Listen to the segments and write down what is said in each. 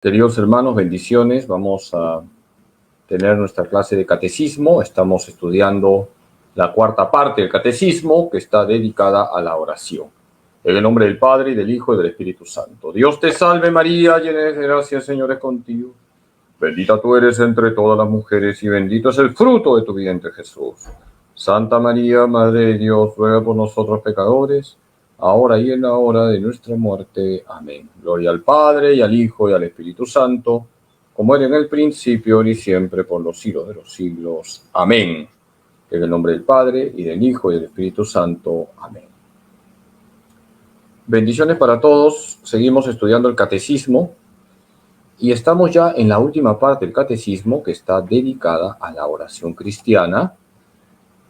Queridos hermanos, bendiciones. Vamos a tener nuestra clase de catecismo. Estamos estudiando la cuarta parte del catecismo, que está dedicada a la oración. En el nombre del Padre, y del Hijo, y del Espíritu Santo. Dios te salve María, llena eres de gracia, el Señor es contigo. Bendita tú eres entre todas las mujeres, y bendito es el fruto de tu vientre, Jesús. Santa María, Madre de Dios, ruega por nosotros pecadores, ahora y en la hora de nuestra muerte. Amén. Gloria al Padre, y al Hijo, y al Espíritu Santo, como era en el principio, ahora y siempre, por los siglos de los siglos. Amén. En el nombre del Padre, y del Hijo, y del Espíritu Santo. Amén. Bendiciones para todos. Seguimos estudiando el catecismo, y estamos ya en la última parte del catecismo, que está dedicada a la oración cristiana.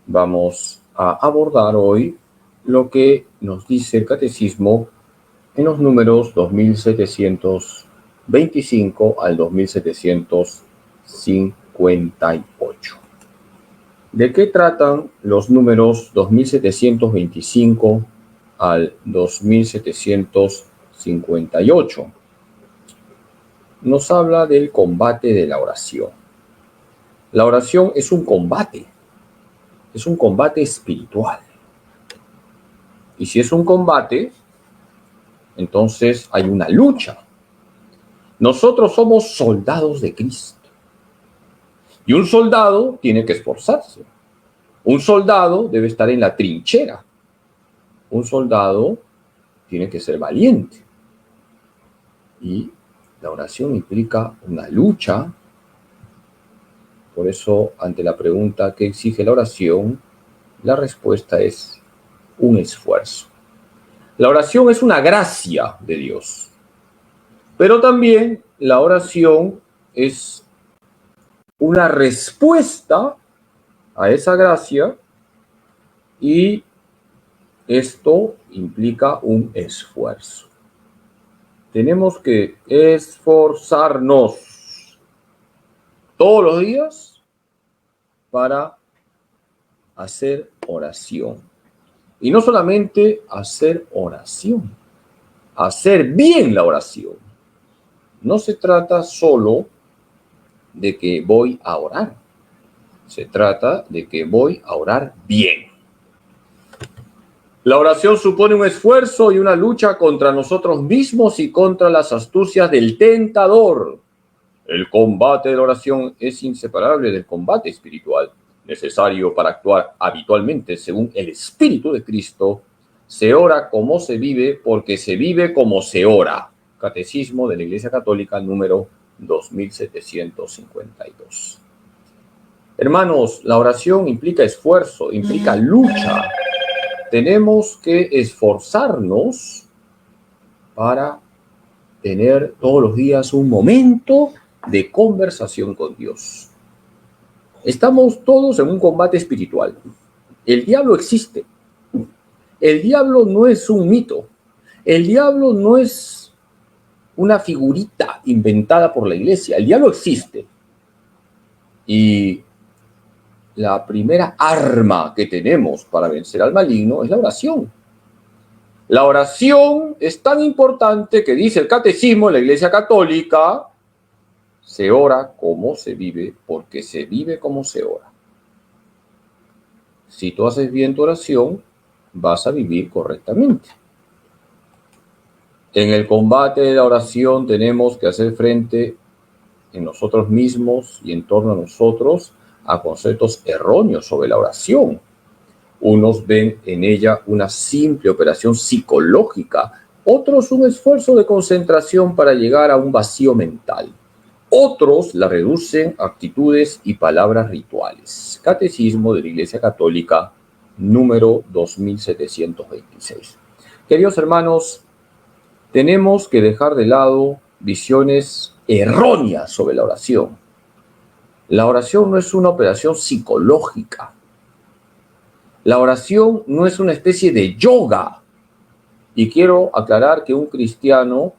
Vamos a abordar hoy lo que nos dice el catecismo en los números 2725 al 2758. ¿De qué tratan los números 2725 al 2758? Nos habla del combate de la oración. La oración es un combate espiritual. Y si es un combate, entonces hay una lucha. Nosotros somos soldados de Cristo. Y un soldado tiene que esforzarse. Un soldado debe estar en la trinchera. Un soldado tiene que ser valiente. Y la oración implica una lucha. Por eso, ante la pregunta ¿qué exige la oración?, la respuesta es un esfuerzo. La oración es una gracia de Dios. Pero también la oración es una respuesta a esa gracia, y esto implica un esfuerzo. Tenemos que esforzarnos todos los días para hacer oración. Y no solamente hacer oración, hacer bien la oración. No se trata solo de que voy a orar. Se trata de que voy a orar bien. La oración supone un esfuerzo y una lucha contra nosotros mismos y contra las astucias del tentador. El combate de la oración es inseparable del combate espiritual, necesario para actuar habitualmente según el Espíritu de Cristo. Se ora como se vive, porque se vive como se ora. Catecismo de la Iglesia Católica, número 2752. Hermanos, la oración implica esfuerzo, implica lucha. Tenemos que esforzarnos para tener todos los días un momento de conversación con Dios. Estamos todos en un combate espiritual. El diablo existe. El diablo no es un mito. El diablo no es una figurita inventada por la iglesia. El diablo existe. Y la primera arma que tenemos para vencer al maligno es la oración. La oración es tan importante que dice el catecismo de la Iglesia Católica: se ora como se vive, porque se vive como se ora. Si tú haces bien tu oración, vas a vivir correctamente. En el combate de la oración tenemos que hacer frente en nosotros mismos y en torno a nosotros a conceptos erróneos sobre la oración. Unos ven en ella una simple operación psicológica, otros un esfuerzo de concentración para llegar a un vacío mental. Otros la reducen a actitudes y palabras rituales. Catecismo de la Iglesia Católica, número 2726. Queridos hermanos, tenemos que dejar de lado visiones erróneas sobre la oración. La oración no es una operación psicológica. La oración no es una especie de yoga. Y quiero aclarar que un cristiano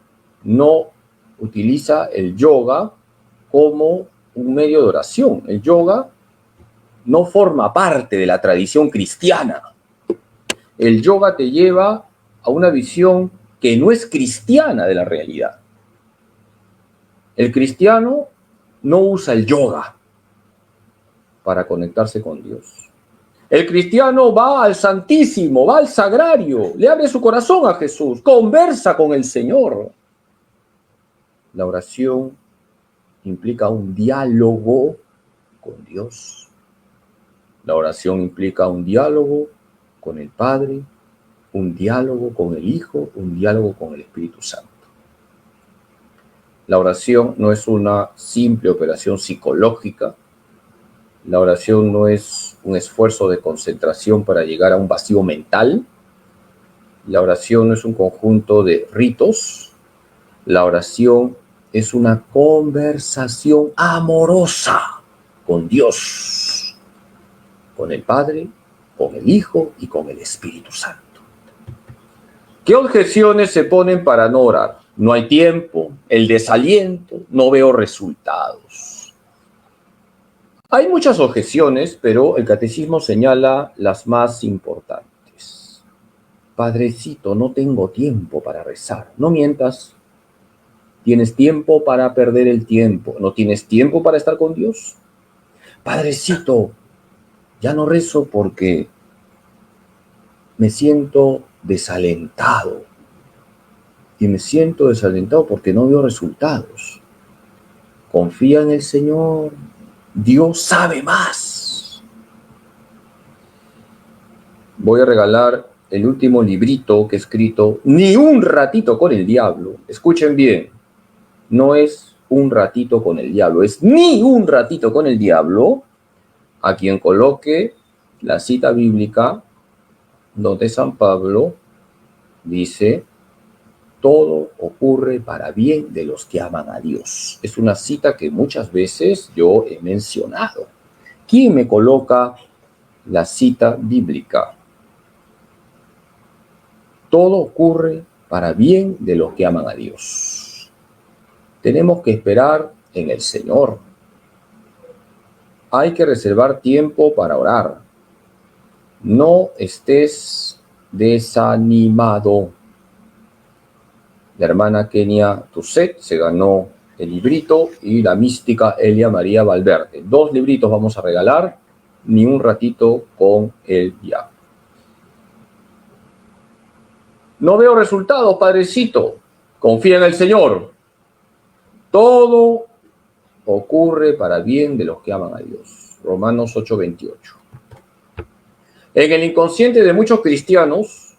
no utiliza el yoga como un medio de oración. El yoga no forma parte de la tradición cristiana. El yoga te lleva a una visión que no es cristiana de la realidad. El cristiano no usa el yoga para conectarse con Dios. El cristiano va al Santísimo, va al Sagrario, le abre su corazón a Jesús, conversa con el Señor. La oración implica un diálogo con Dios. La oración implica un diálogo con el Padre, un diálogo con el Hijo, un diálogo con el Espíritu Santo. La oración no es una simple operación psicológica. La oración no es un esfuerzo de concentración para llegar a un vacío mental. La oración no es un conjunto de ritos. La oración es una conversación amorosa con Dios, con el Padre, con el Hijo y con el Espíritu Santo. ¿Qué objeciones se ponen para no orar? No hay tiempo, el desaliento, no veo resultados. Hay muchas objeciones, pero el catecismo señala las más importantes. Padrecito, no tengo tiempo para rezar. No mientas. ¿Tienes tiempo para perder el tiempo? ¿No tienes tiempo para estar con Dios? Padrecito, ya no rezo porque me siento desalentado. Y me siento desalentado porque no veo resultados. Confía en el Señor. Dios sabe más. Voy a regalar el último librito que he escrito, Ni un ratito con el diablo. Escuchen bien, no es un ratito con el diablo, es ni un ratito con el diablo, a quien coloque la cita bíblica donde San Pablo dice: todo ocurre para bien de los que aman a Dios. Es una cita que muchas veces yo he mencionado. ¿Quién me coloca la cita bíblica? Todo ocurre para bien de los que aman a Dios. Tenemos que esperar en el Señor. Hay que reservar tiempo para orar. No estés desanimado. La hermana Kenia Tusset se ganó el librito y la mística Elia María Valverde. 2 libritos vamos a regalar, Ni un ratito con el diablo. No veo resultados, padrecito. Confía en el Señor. Todo ocurre para bien de los que aman a Dios. Romanos 8:28. En el inconsciente de muchos cristianos,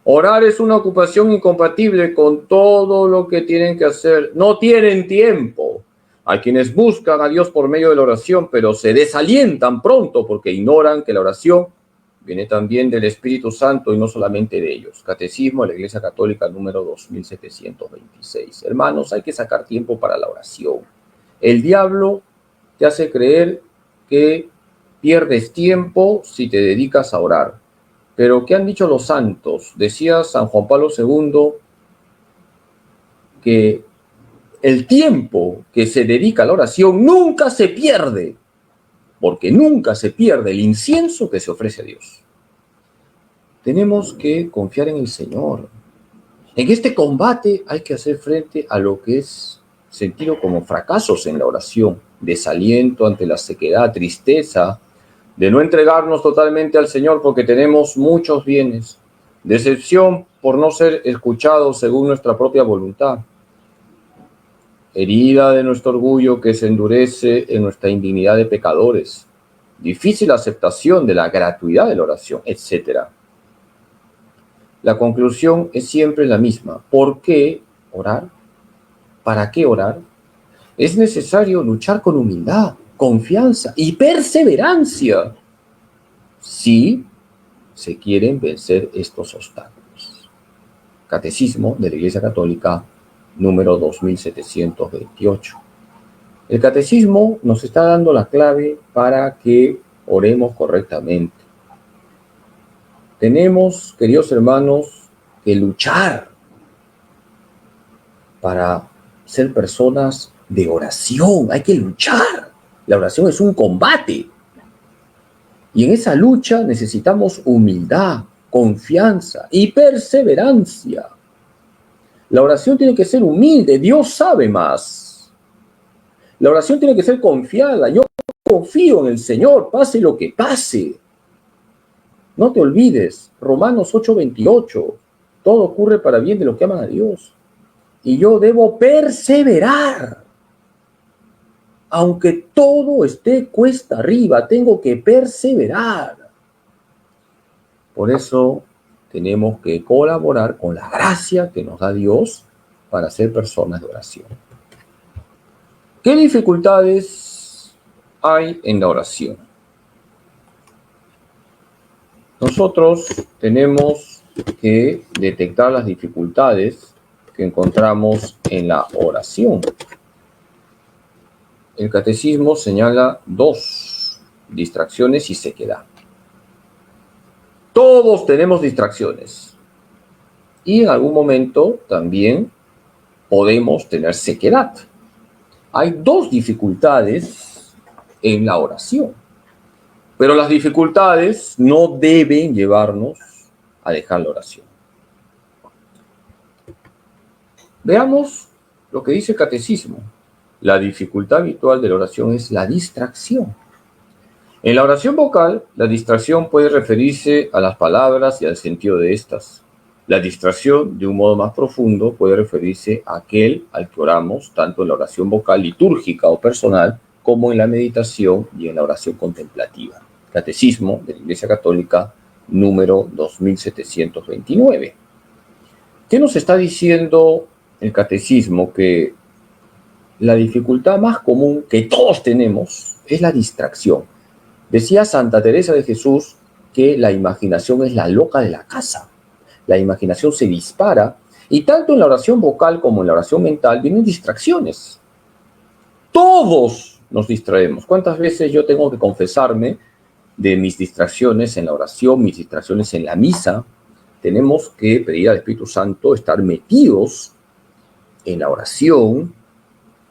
orar es una ocupación incompatible con todo lo que tienen que hacer. No tienen tiempo. Hay quienes buscan a Dios por medio de la oración, pero se desalientan pronto porque ignoran que la oración viene también del Espíritu Santo y no solamente de ellos. Catecismo de la Iglesia Católica número 2726. Hermanos, hay que sacar tiempo para la oración. El diablo te hace creer que pierdes tiempo si te dedicas a orar. Pero ¿qué han dicho los santos? Decía San Juan Pablo II que el tiempo que se dedica a la oración nunca se pierde, porque nunca se pierde el incienso que se ofrece a Dios. Tenemos que confiar en el Señor. En este combate hay que hacer frente a lo que es sentido como fracasos en la oración, desaliento ante la sequedad, tristeza, de no entregarnos totalmente al Señor porque tenemos muchos bienes, decepción por no ser escuchados según nuestra propia voluntad, herida de nuestro orgullo que se endurece en nuestra indignidad de pecadores, difícil aceptación de la gratuidad de la oración, etc. La conclusión es siempre la misma. ¿Por qué orar? ¿Para qué orar? Es necesario luchar con humildad, confianza y perseverancia si se quieren vencer estos obstáculos. Catecismo de la Iglesia Católica número 2728. El catecismo nos está dando la clave para que oremos correctamente. Tenemos, queridos hermanos, que luchar para ser personas de oración. Hay que luchar. La oración es un combate. Y en esa lucha necesitamos humildad, confianza y perseverancia. La oración tiene que ser humilde, Dios sabe más. La oración tiene que ser confiada, yo confío en el Señor, pase lo que pase. No te olvides, Romanos 8:28, todo ocurre para bien de los que aman a Dios. Y yo debo perseverar. Aunque todo esté cuesta arriba, tengo que perseverar. Por eso tenemos que colaborar con la gracia que nos da Dios para ser personas de oración. ¿Qué dificultades hay en la oración? Nosotros tenemos que detectar las dificultades que encontramos en la oración. El catecismo señala 2: distracciones y sequedad. Todos tenemos distracciones y en algún momento también podemos tener sequedad. Hay 2 dificultades en la oración, pero las dificultades no deben llevarnos a dejar la oración. Veamos lo que dice el catecismo. La dificultad habitual de la oración es la distracción. En la oración vocal, la distracción puede referirse a las palabras y al sentido de estas. La distracción, de un modo más profundo, puede referirse a aquel al que oramos, tanto en la oración vocal litúrgica o personal, como en la meditación y en la oración contemplativa. Catecismo de la Iglesia Católica, número 2729. ¿Qué nos está diciendo el catecismo? Que la dificultad más común que todos tenemos es la distracción. Decía Santa Teresa de Jesús que la imaginación es la loca de la casa. La imaginación se dispara y tanto en la oración vocal como en la oración mental vienen distracciones. Todos nos distraemos. ¿Cuántas veces yo tengo que confesarme de mis distracciones en la oración, mis distracciones en la misa? Tenemos que pedir al Espíritu Santo estar metidos en la oración.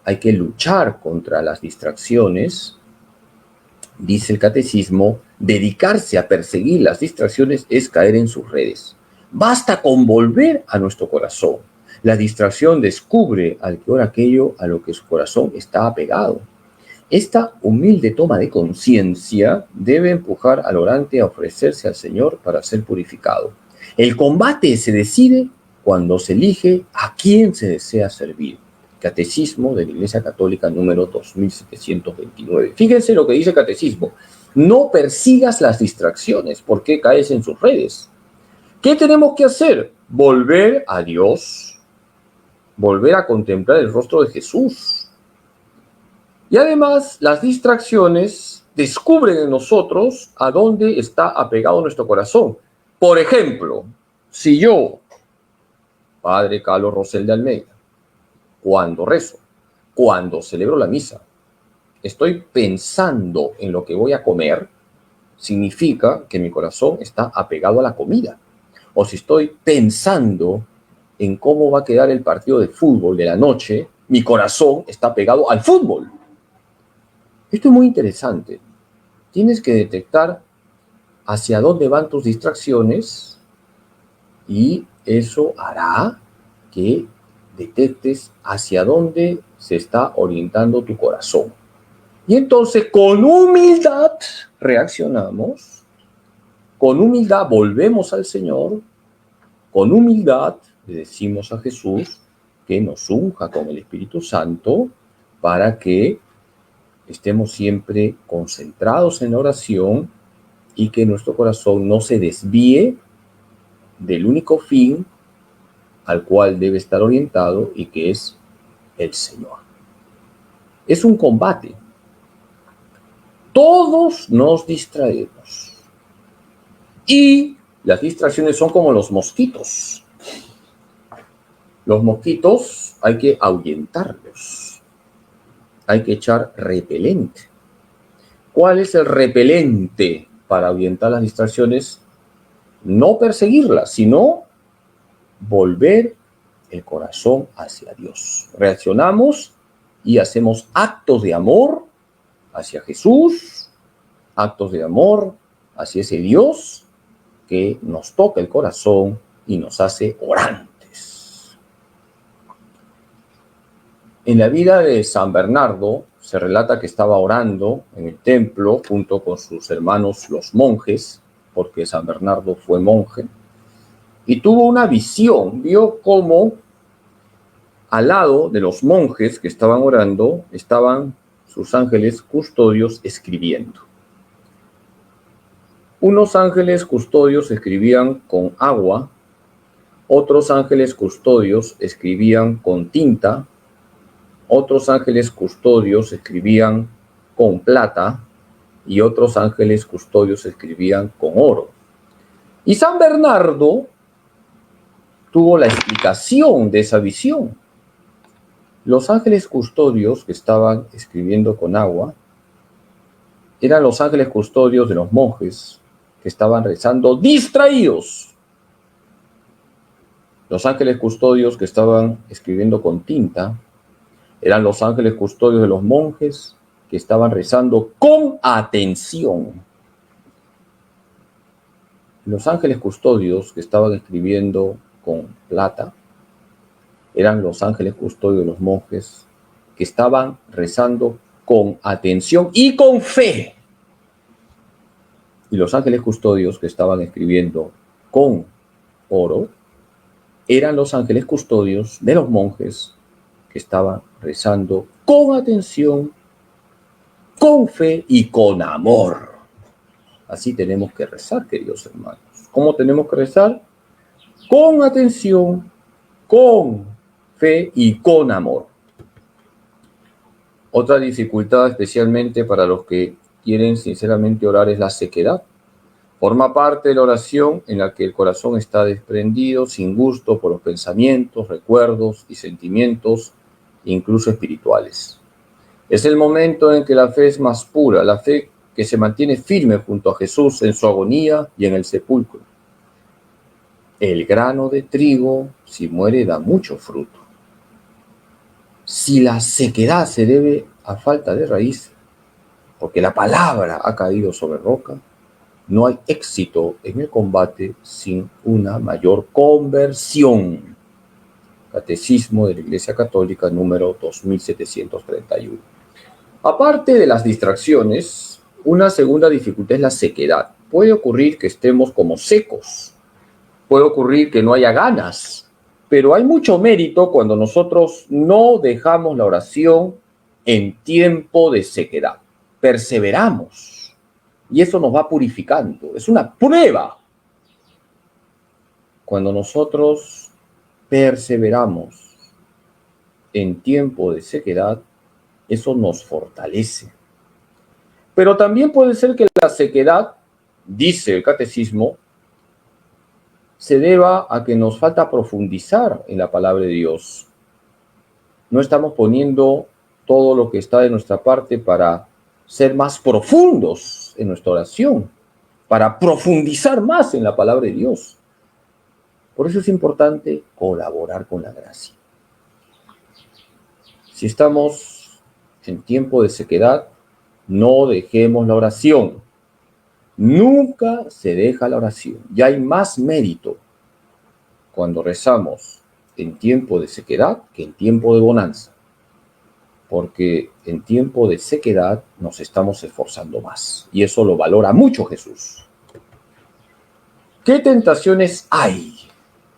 Hay que luchar contra las distracciones. Dice el catecismo, dedicarse a perseguir las distracciones es caer en sus redes. Basta con volver a nuestro corazón. La distracción descubre al que ora aquello a lo que su corazón está apegado. Esta humilde toma de conciencia debe empujar al orante a ofrecerse al Señor para ser purificado. El combate se decide cuando se elige a quién se desea servir. Catecismo de la Iglesia Católica número 2729. Fíjense lo que dice el catecismo. No persigas las distracciones porque caes en sus redes. ¿Qué tenemos que hacer? Volver a Dios. Volver a contemplar el rostro de Jesús. Y además, las distracciones descubren en nosotros a dónde está apegado nuestro corazón. Por ejemplo, si yo, Padre Carlos Rosel de Almeida, cuando rezo, cuando celebro la misa, estoy pensando en lo que voy a comer, significa que mi corazón está apegado a la comida. O si estoy pensando en cómo va a quedar el partido de fútbol de la noche, mi corazón está pegado al fútbol. Esto es muy interesante. Tienes que detectar hacia dónde van tus distracciones y eso hará que detectes hacia dónde se está orientando tu corazón. Y entonces con humildad reaccionamos, con humildad volvemos al Señor, con humildad le decimos a Jesús que nos unja con el Espíritu Santo para que estemos siempre concentrados en la oración y que nuestro corazón no se desvíe del único fin al cual debe estar orientado y que es el Señor. Es un combate. Todos nos distraemos. Y las distracciones son como los mosquitos. Los mosquitos hay que ahuyentarlos. Hay que echar repelente. ¿Cuál es el repelente para ahuyentar las distracciones? No perseguirlas, sino volver el corazón hacia Dios. Reaccionamos y hacemos actos de amor hacia Jesús, actos de amor hacia ese Dios que nos toca el corazón y nos hace orantes. En la vida de San Bernardo se relata que estaba orando en el templo junto con sus hermanos los monjes, porque San Bernardo fue monje, y tuvo una visión, vio cómo al lado de los monjes que estaban orando estaban sus ángeles custodios escribiendo. Unos ángeles custodios escribían con agua, otros ángeles custodios escribían con tinta, otros ángeles custodios escribían con plata y otros ángeles custodios escribían con oro. Y San Bernardo tuvo la explicación de esa visión. Los ángeles custodios que estaban escribiendo con agua eran los ángeles custodios de los monjes que estaban rezando distraídos. Los ángeles custodios que estaban escribiendo con tinta eran los ángeles custodios de los monjes que estaban rezando con atención. Los ángeles custodios que estaban escribiendo con plata eran los ángeles custodios de los monjes que estaban rezando con atención y con fe. Y los ángeles custodios que estaban escribiendo con oro eran los ángeles custodios de los monjes que estaban rezando con atención, con fe y con amor. Así tenemos que rezar, queridos hermanos. ¿Cómo tenemos que rezar? Con atención, con fe y con amor. Otra dificultad, especialmente para los que quieren sinceramente orar, es la sequedad. Forma parte de la oración en la que el corazón está desprendido, sin gusto por los pensamientos, recuerdos y sentimientos, incluso espirituales. Es el momento en que la fe es más pura, la fe que se mantiene firme junto a Jesús en su agonía y en el sepulcro. El grano de trigo, si muere, da mucho fruto. Si la sequedad se debe a falta de raíz, porque la palabra ha caído sobre roca, no hay éxito en el combate sin una mayor conversión. Catecismo de la Iglesia Católica número 2731. Aparte de las distracciones, una segunda dificultad es la sequedad. Puede ocurrir que estemos como secos, puede ocurrir que no haya ganas, pero hay mucho mérito cuando nosotros no dejamos la oración en tiempo de sequedad. Perseveramos y eso nos va purificando. Es una prueba. Cuando nosotros perseveramos en tiempo de sequedad, eso nos fortalece. Pero también puede ser que la sequedad, dice el catecismo, se deba a que nos falta profundizar en la palabra de Dios. No estamos poniendo todo lo que está de nuestra parte para ser más profundos en nuestra oración, para profundizar más en la palabra de Dios. Por eso es importante colaborar con la gracia. Si estamos en tiempo de sequedad, no dejemos la oración. Nunca se deja la oración. Ya hay más mérito cuando rezamos en tiempo de sequedad que en tiempo de bonanza. Porque en tiempo de sequedad nos estamos esforzando más. Y eso lo valora mucho Jesús. ¿Qué tentaciones hay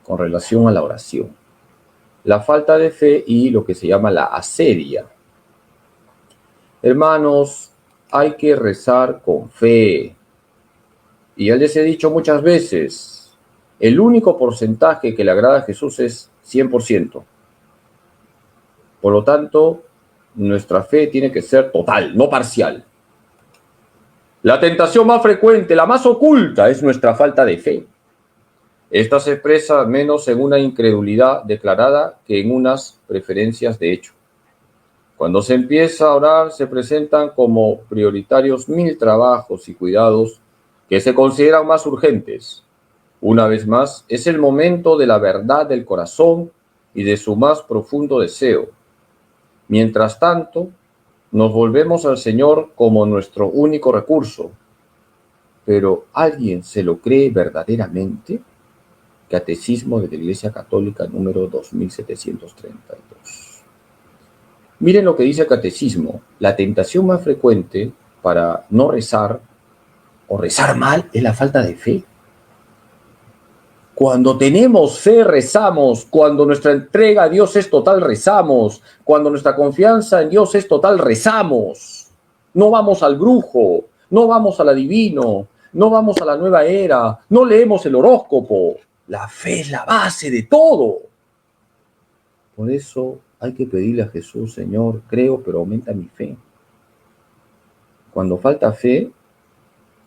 con relación a la oración? La falta de fe y lo que se llama la asedia. Hermanos, hay que rezar con fe. Y ya les he dicho muchas veces, el único porcentaje que le agrada a Jesús es 100%. Por lo tanto, nuestra fe tiene que ser total, no parcial. La tentación más frecuente, la más oculta, es nuestra falta de fe. Esta se expresa menos en una incredulidad declarada que en unas preferencias de hecho. Cuando se empieza a orar, se presentan como prioritarios 1000 trabajos y cuidados que se consideran más urgentes. Una vez más, es el momento de la verdad del corazón y de su más profundo deseo. Mientras tanto, nos volvemos al Señor como nuestro único recurso. Pero ¿alguien se lo cree verdaderamente? Catecismo de la Iglesia Católica número 2732. Miren lo que dice el catecismo. La tentación más frecuente para no rezar o rezar mal es la falta de fe. Cuando tenemos fe, rezamos. Cuando nuestra entrega a Dios es total, rezamos. Cuando nuestra confianza en Dios es total, rezamos. No vamos al brujo, no vamos al adivino, no vamos a la nueva era, no leemos el horóscopo. La fe es la base de todo. Por eso hay que pedirle a Jesús, Señor, creo, pero aumenta mi fe. Cuando falta fe,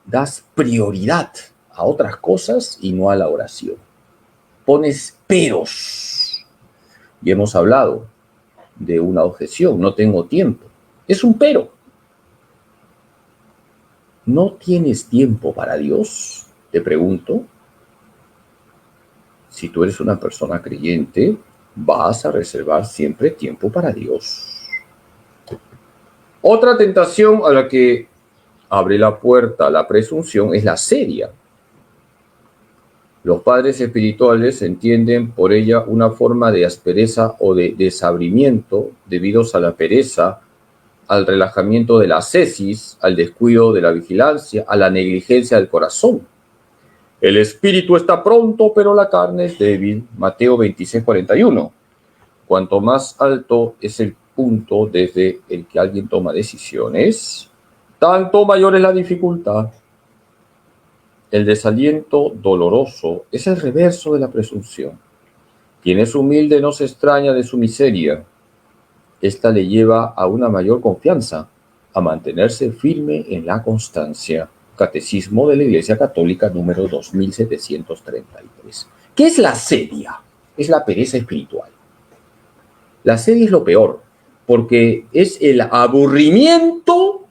das prioridad a otras cosas y no a la oración. Pones peros. Y hemos hablado de una objeción, no tengo tiempo. Es un pero. ¿No tienes tiempo para Dios? Te pregunto. Si tú eres una persona creyente, vas a reservar siempre tiempo para Dios. Otra tentación a la que abre la puerta a la presunción es la seria. Los padres espirituales entienden por ella una forma de aspereza o de desabrimiento debido a la pereza, al relajamiento de la ascesis, al descuido de la vigilancia, a la negligencia del corazón. El espíritu está pronto, pero la carne es débil. Mateo 26:41. Cuanto más alto es el punto desde el que alguien toma decisiones, tanto mayor es la dificultad. El desaliento doloroso es el reverso de la presunción. Quien es humilde no se extraña de su miseria. Esta le lleva a una mayor confianza, a mantenerse firme en la constancia. Catecismo de la Iglesia Católica número 2733. ¿Qué es la sedia? Es la pereza espiritual. La sedia es lo peor, porque es el aburrimiento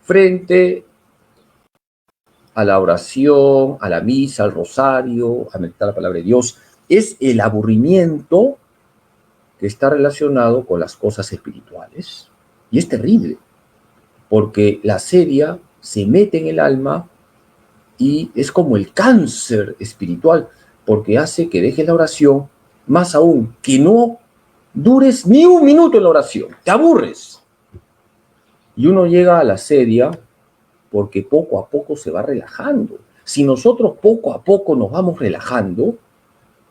frente a la oración, a la misa, al rosario, a meditar la palabra de Dios. Es el aburrimiento que está relacionado con las cosas espirituales. Y es terrible, porque la sedia se mete en el alma y es como el cáncer espiritual, porque hace que dejes la oración, más aún, que no dures ni un minuto en la oración, te aburres. Y uno llega a la sedia porque poco a poco se va relajando. Si nosotros poco a poco nos vamos relajando,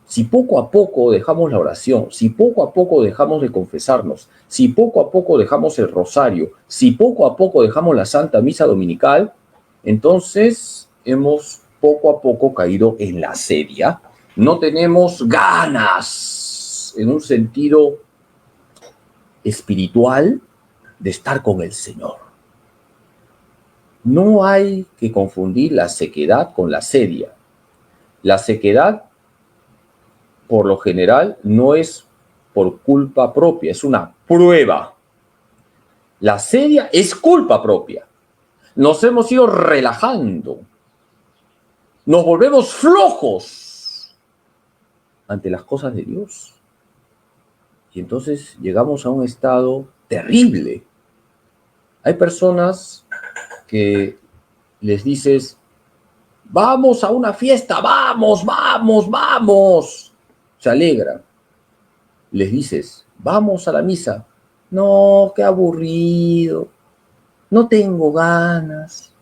si poco a poco dejamos la oración, si poco a poco dejamos de confesarnos, si poco a poco dejamos el rosario, si poco a poco dejamos la Santa Misa Dominical, entonces hemos poco a poco caído en la sedia. No tenemos ganas, en un sentido espiritual, de estar con el Señor. No hay que confundir la sequedad con la sedia. La sequedad, por lo general, no es por culpa propia, es una prueba. La sedia es culpa propia. Nos hemos ido relajando. Nos volvemos flojos ante las cosas de Dios. Y entonces llegamos a un estado terrible. Hay personas que les dices, vamos a una fiesta, vamos, vamos, vamos. Se alegran. Les dices, vamos a la misa. No, qué aburrido. No tengo ganas.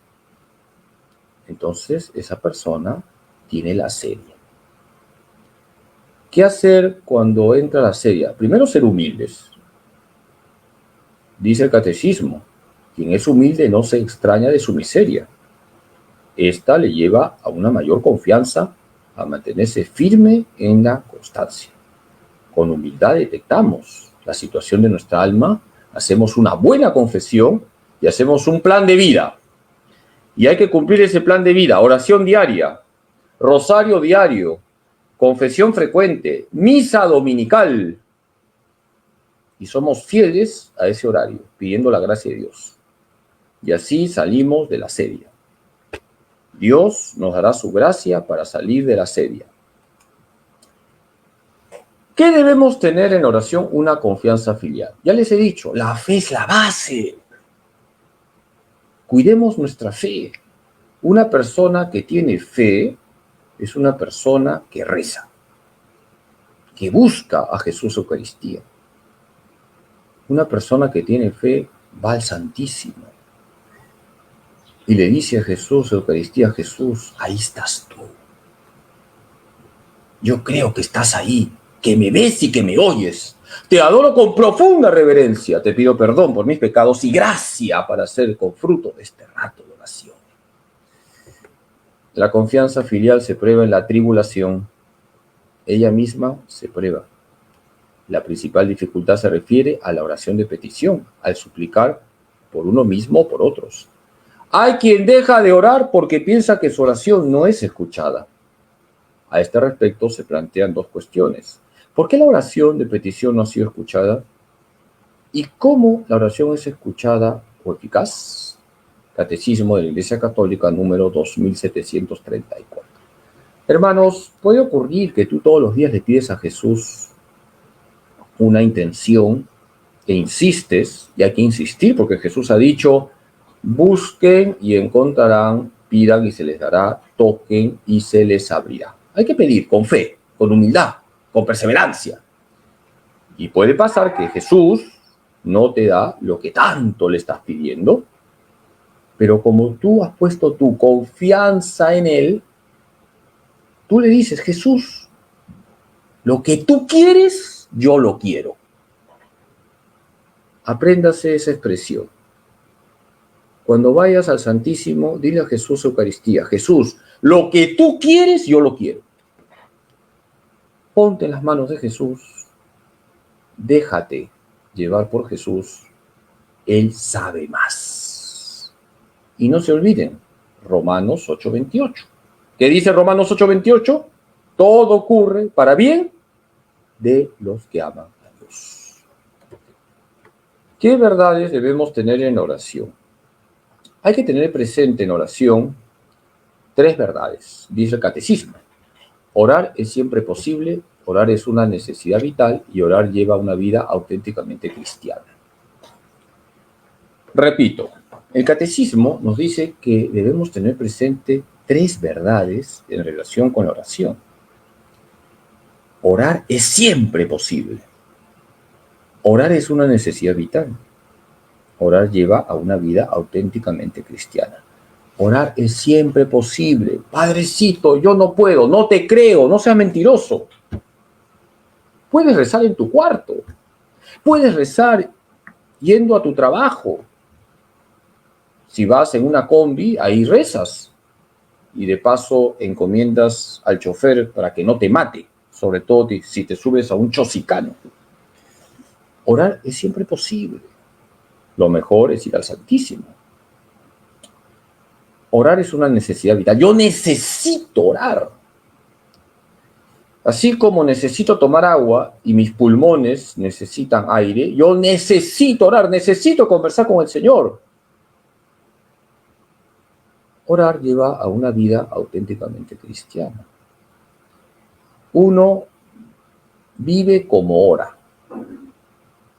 Entonces, esa persona tiene la sedia. ¿Qué hacer cuando entra la sedia? Primero, ser humildes. Dice el catecismo, quien es humilde no se extraña de su miseria. Esta le lleva a una mayor confianza, a mantenerse firme en la constancia. Con humildad detectamos la situación de nuestra alma, hacemos una buena confesión y hacemos un plan de vida. Y hay que cumplir ese plan de vida, oración diaria, rosario diario, confesión frecuente, misa dominical. Y somos fieles a ese horario, pidiendo la gracia de Dios. Y así salimos de la sedia. Dios nos dará su gracia para salir de la sedia. ¿Qué debemos tener en oración? Una confianza filial. Ya les he dicho, la fe es la base. Cuidemos nuestra fe. Una persona que tiene fe es una persona que reza, que busca a Jesús Eucaristía. Una persona que tiene fe va al Santísimo y le dice a Jesús, Eucaristía, Jesús, ahí estás tú. Yo creo que estás ahí, que me ves y que me oyes. Te adoro con profunda reverencia. Te pido perdón por mis pecados y gracia para hacer con fruto de este rato de oración. La confianza filial se prueba en la tribulación. Ella misma se prueba. La principal dificultad se refiere a la oración de petición, al suplicar por uno mismo o por otros. Hay quien deja de orar porque piensa que su oración no es escuchada. A este respecto se plantean dos cuestiones. ¿Por qué la oración de petición no ha sido escuchada? ¿Y cómo la oración es escuchada o eficaz? Catecismo de la Iglesia Católica número 2734. Hermanos, puede ocurrir que tú todos los días le pides a Jesús una intención e insistes, y hay que insistir porque Jesús ha dicho, busquen y encontrarán, pidan y se les dará, toquen y se les abrirá. Hay que pedir con fe, con humildad, con perseverancia. Y puede pasar que Jesús no te da lo que tanto le estás pidiendo, pero como tú has puesto tu confianza en Él, tú le dices, Jesús, lo que tú quieres, yo lo quiero. Apréndase esa expresión. Cuando vayas al Santísimo, dile a Jesús Eucaristía, Jesús, lo que tú quieres, yo lo quiero. Ponte en las manos de Jesús, déjate llevar por Jesús, Él sabe más. Y no se olviden, Romanos 8:28. ¿Qué dice Romanos 8:28? Todo ocurre para bien de los que aman a Dios. ¿Qué verdades debemos tener en oración? Hay que tener presente en oración 3 verdades, dice el Catecismo. Orar es siempre posible, orar es una necesidad vital y orar lleva una vida auténticamente cristiana. Repito, el Catecismo nos dice que debemos tener presente 3 verdades en relación con la oración. Orar es siempre posible. Orar es una necesidad vital. Orar lleva a una vida auténticamente cristiana. Orar es siempre posible. Padrecito, yo no puedo, no te creo, no seas mentiroso. Puedes rezar en tu cuarto. Puedes rezar yendo a tu trabajo. Si vas en una combi, ahí rezas. Y de paso encomiendas al chofer para que no te mate, sobre todo si te subes a un chosicano. Orar es siempre posible. Lo mejor es ir al Santísimo. Orar es una necesidad vital. Yo necesito orar. Así como necesito tomar agua y mis pulmones necesitan aire, yo necesito orar, necesito conversar con el Señor. Orar lleva a una vida auténticamente cristiana. Uno vive como ora.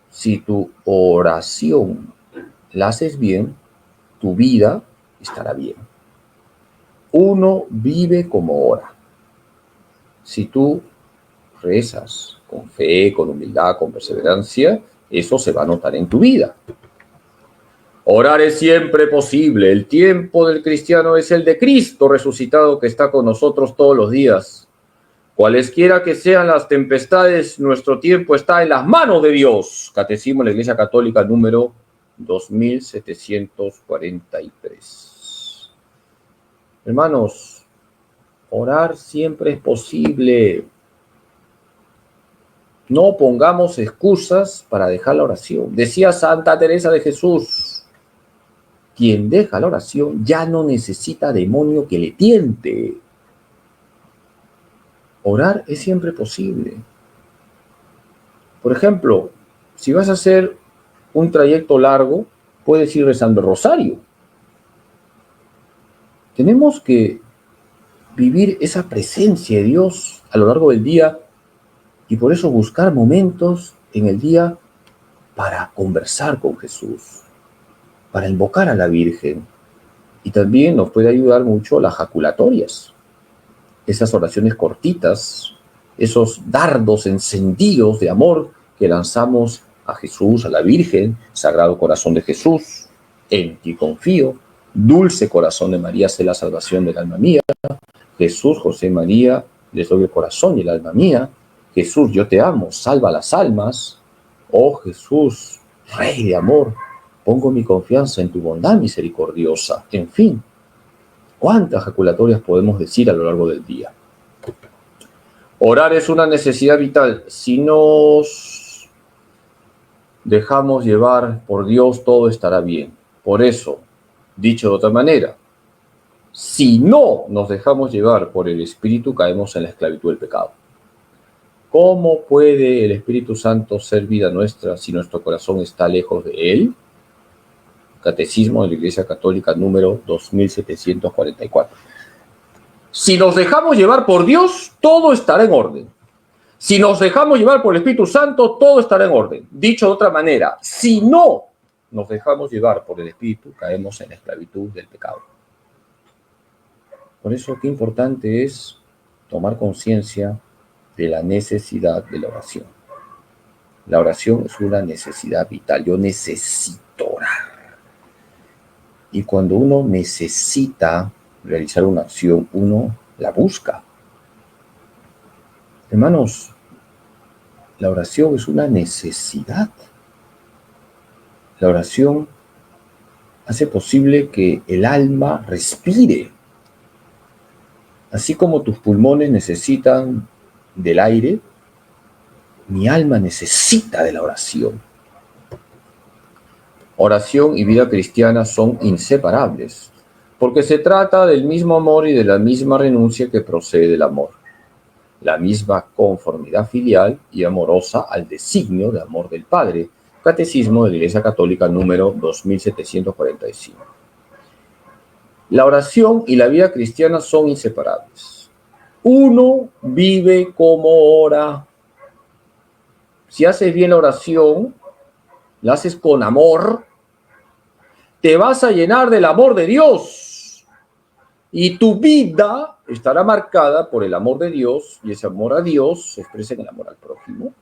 Si tu oración la haces bien, tu vida estará bien. Uno vive como ora. Si tú rezas con fe, con humildad, con perseverancia, eso se va a notar en tu vida. Orar es siempre posible. El tiempo del cristiano es el de Cristo resucitado que está con nosotros todos los días. Cualesquiera que sean las tempestades, nuestro tiempo está en las manos de Dios. Catecismo de la Iglesia Católica número 2743. Hermanos, orar siempre es posible. No pongamos excusas para dejar la oración. Decía Santa Teresa de Jesús, quien deja la oración ya no necesita demonio que le tiente. Orar es siempre posible. Por ejemplo, si vas a hacer un trayecto largo, puedes ir rezando el rosario. Tenemos que vivir esa presencia de Dios a lo largo del día y por eso buscar momentos en el día para conversar con Jesús, para invocar a la Virgen. Y también nos puede ayudar mucho las jaculatorias, esas oraciones cortitas, esos dardos encendidos de amor que lanzamos a Jesús, a la Virgen, Sagrado Corazón de Jesús, en ti confío, Dulce Corazón de María, sé la salvación del alma mía, Jesús, José, María, les doy el corazón y el alma mía, Jesús, yo te amo, salva las almas, oh Jesús, Rey de amor, pongo mi confianza en tu bondad misericordiosa. En fin, ¿cuántas jaculatorias podemos decir a lo largo del día? Orar es una necesidad vital. Si nos dejamos llevar por Dios, todo estará bien. Por eso, dicho de otra manera, si no nos dejamos llevar por el Espíritu, caemos en la esclavitud del pecado. ¿Cómo puede el Espíritu Santo ser vida nuestra si nuestro corazón está lejos de Él? Catecismo de la Iglesia Católica número 2744. Si nos dejamos llevar por Dios, todo estará en orden. Si nos dejamos llevar por el Espíritu Santo, todo estará en orden. Dicho de otra manera, si no nos dejamos llevar por el Espíritu, caemos en la esclavitud del pecado. Por eso, qué importante es tomar conciencia de la necesidad de la oración. La oración es una necesidad vital. Yo necesito orar. Y cuando uno necesita realizar una acción, uno la busca. Hermanos, la oración es una necesidad. La oración hace posible que el alma respire. Así como tus pulmones necesitan del aire, mi alma necesita de la oración. Oración y vida cristiana son inseparables, porque se trata del mismo amor y de la misma renuncia que procede del amor, la misma conformidad filial y amorosa al designio de amor del Padre. Catecismo de la Iglesia Católica número 2745. La oración y la vida cristiana son inseparables. Uno vive como ora. Si haces bien la oración, la haces con amor, te vas a llenar del amor de Dios. Y tu vida estará marcada por el amor de Dios, y ese amor a Dios se expresa en el amor al prójimo.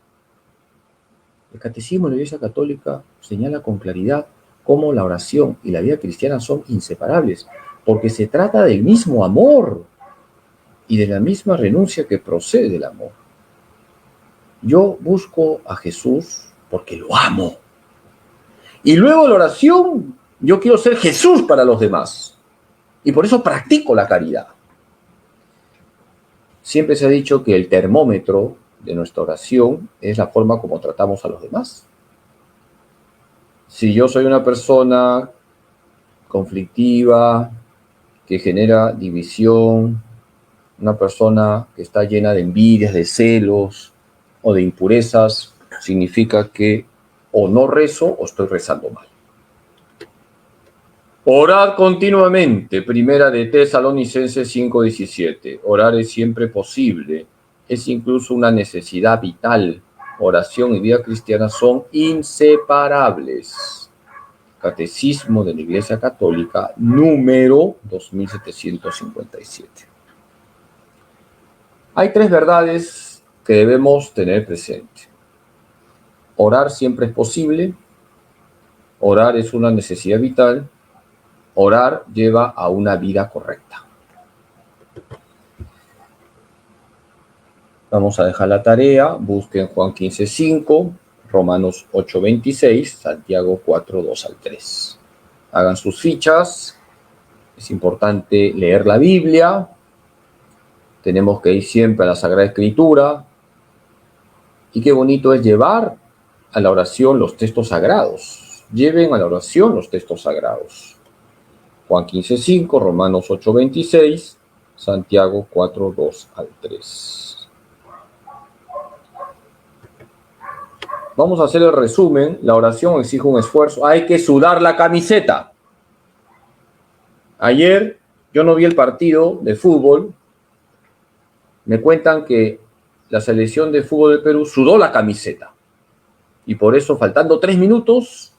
El Catecismo de la Iglesia Católica señala con claridad cómo la oración y la vida cristiana son inseparables, porque se trata del mismo amor y de la misma renuncia que procede del amor. Yo busco a Jesús porque lo amo. Y luego la oración, yo quiero ser Jesús para los demás. Y por eso practico la caridad. Siempre se ha dicho que el termómetro de nuestra oración es la forma como tratamos a los demás. Si yo soy una persona conflictiva, que genera división, una persona que está llena de envidias, de celos o de impurezas, significa que o no rezo o estoy rezando mal. Orad continuamente, primera de Tesalonicenses 5:17. Orar es siempre posible, es incluso una necesidad vital. Oración y vida cristiana son inseparables. Catecismo de la Iglesia Católica, número 2757. Hay tres verdades que debemos tener presente. Orar siempre es posible, orar es una necesidad vital, orar lleva a una vida correcta. Vamos a dejar la tarea, busquen Juan 15:5, Romanos 8:26, Santiago 4:2 al 3. Hagan sus fichas, es importante leer la Biblia, tenemos que ir siempre a la Sagrada Escritura, y qué bonito es llevar a la oración los textos sagrados. Lleven a la oración los textos sagrados. Juan 15:5, Romanos 8:26, Santiago 4:2 al 3. Vamos a hacer el resumen. La oración exige un esfuerzo. Hay que sudar la camiseta. Ayer yo no vi el partido de fútbol. Me cuentan que la selección de fútbol de Perú sudó la camiseta. Y por eso, faltando 3 minutos,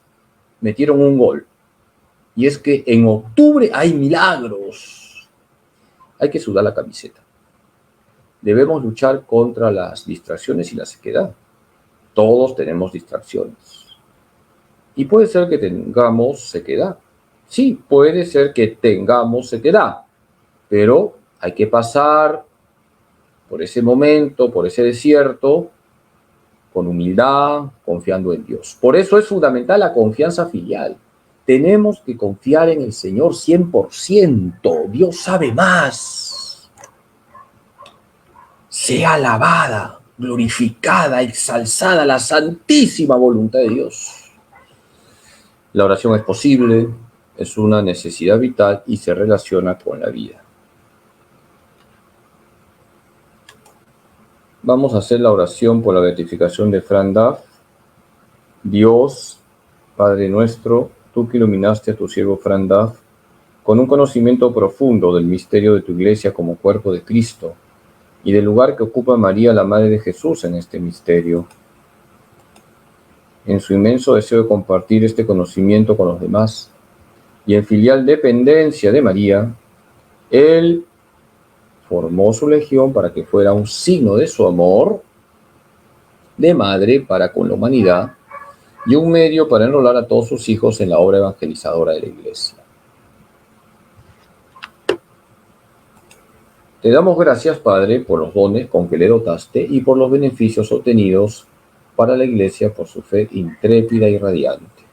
metieron un gol. Y es que en octubre hay milagros. Hay que sudar la camiseta. Debemos luchar contra las distracciones y la sequedad. Todos tenemos distracciones. Y puede ser que tengamos sequedad. Sí, puede ser que tengamos sequedad, pero hay que pasar por ese momento, por ese desierto, con humildad, confiando en Dios. Por eso es fundamental la confianza filial. Tenemos que confiar en el Señor 100%. Dios sabe más. Sea alabada, glorificada, exalzada la santísima voluntad de Dios. La oración es posible, es una necesidad vital y se relaciona con la vida. Vamos a hacer la oración por la beatificación de Fran Duff. Dios, Padre nuestro, tú que iluminaste a tu siervo Fran Duff con un conocimiento profundo del misterio de tu iglesia como cuerpo de Cristo y del lugar que ocupa María, la Madre de Jesús, en este misterio. En su inmenso deseo de compartir este conocimiento con los demás y en filial dependencia de María, Él formó su legión para que fuera un signo de su amor de madre para con la humanidad y un medio para enrolar a todos sus hijos en la obra evangelizadora de la Iglesia. Te damos gracias, Padre, por los dones con que le dotaste y por los beneficios obtenidos para la Iglesia por su fe intrépida y radiante.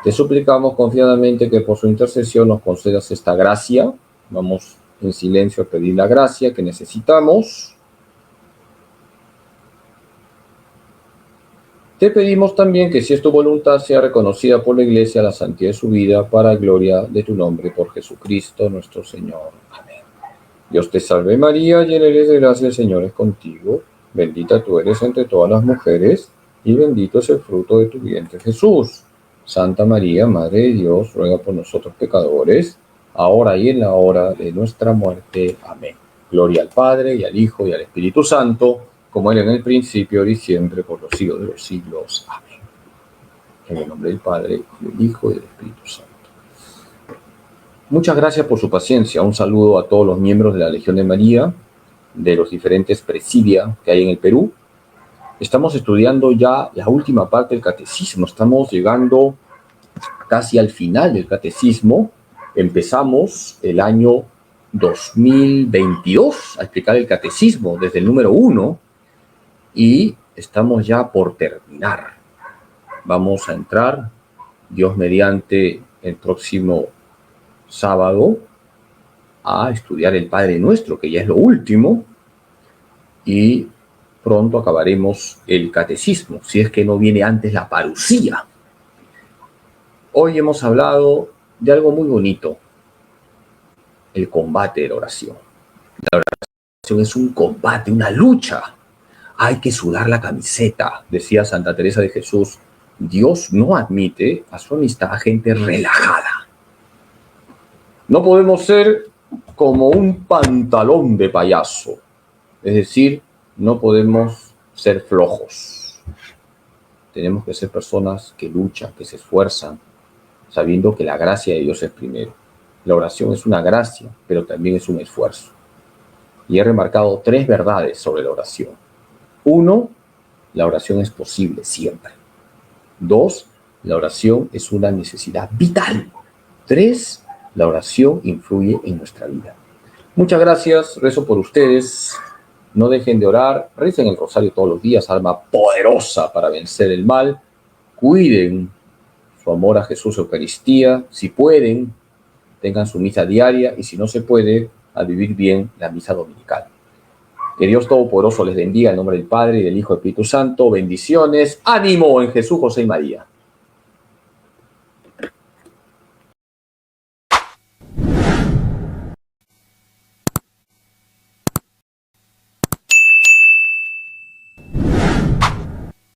Te suplicamos confiadamente que por su intercesión nos concedas esta gracia. Vamos en silencio a pedir la gracia que necesitamos. Te pedimos también que si es tu voluntad sea reconocida por la Iglesia la santidad de su vida para gloria de tu nombre por Jesucristo nuestro Señor. Amén. Dios te salve María, llena eres de gracia, el Señor es contigo. Bendita tú eres entre todas las mujeres y bendito es el fruto de tu vientre Jesús. Santa María, Madre de Dios, ruega por nosotros pecadores, ahora y en la hora de nuestra muerte. Amén. Gloria al Padre, y al Hijo, y al Espíritu Santo, como era en el principio, ahora y siempre, por los siglos de los siglos. Amén. En el nombre del Padre, del Hijo y del Espíritu Santo. Muchas gracias por su paciencia. Un saludo a todos los miembros de la Legión de María, de los diferentes presidia que hay en el Perú. Estamos estudiando ya la última parte del catecismo. Estamos llegando casi al final del catecismo. Empezamos el año 2022 a explicar el catecismo desde el número 1 y estamos ya por terminar. Vamos a entrar, Dios mediante, el próximo sábado a estudiar el Padre Nuestro, que ya es lo último, y pronto acabaremos el catecismo, si es que no viene antes la parusía. Hoy hemos hablado de algo muy bonito, el combate de la oración. La oración es un combate, una lucha. Hay que sudar la camiseta, decía Santa Teresa de Jesús. Dios no admite a su amistad a gente relajada. No podemos ser como un pantalón de payaso, es decir, no podemos ser flojos. Tenemos que ser personas que luchan, que se esfuerzan, sabiendo que la gracia de Dios es primero. La oración es una gracia, pero también es un esfuerzo. Y he remarcado 3 verdades sobre la oración. 1, la oración es posible siempre. 2, la oración es una necesidad vital. 3, la oración influye en nuestra vida. Muchas gracias, rezo por ustedes. No dejen de orar, recen el rosario todos los días, arma poderosa para vencer el mal. Cuiden su amor a Jesús, Eucaristía. Si pueden, tengan su misa diaria y si no se puede, a vivir bien la misa dominical. Que Dios Todopoderoso les bendiga en nombre del Padre, y del Hijo y del Espíritu Santo. Bendiciones. ¡Ánimo en Jesús, José y María!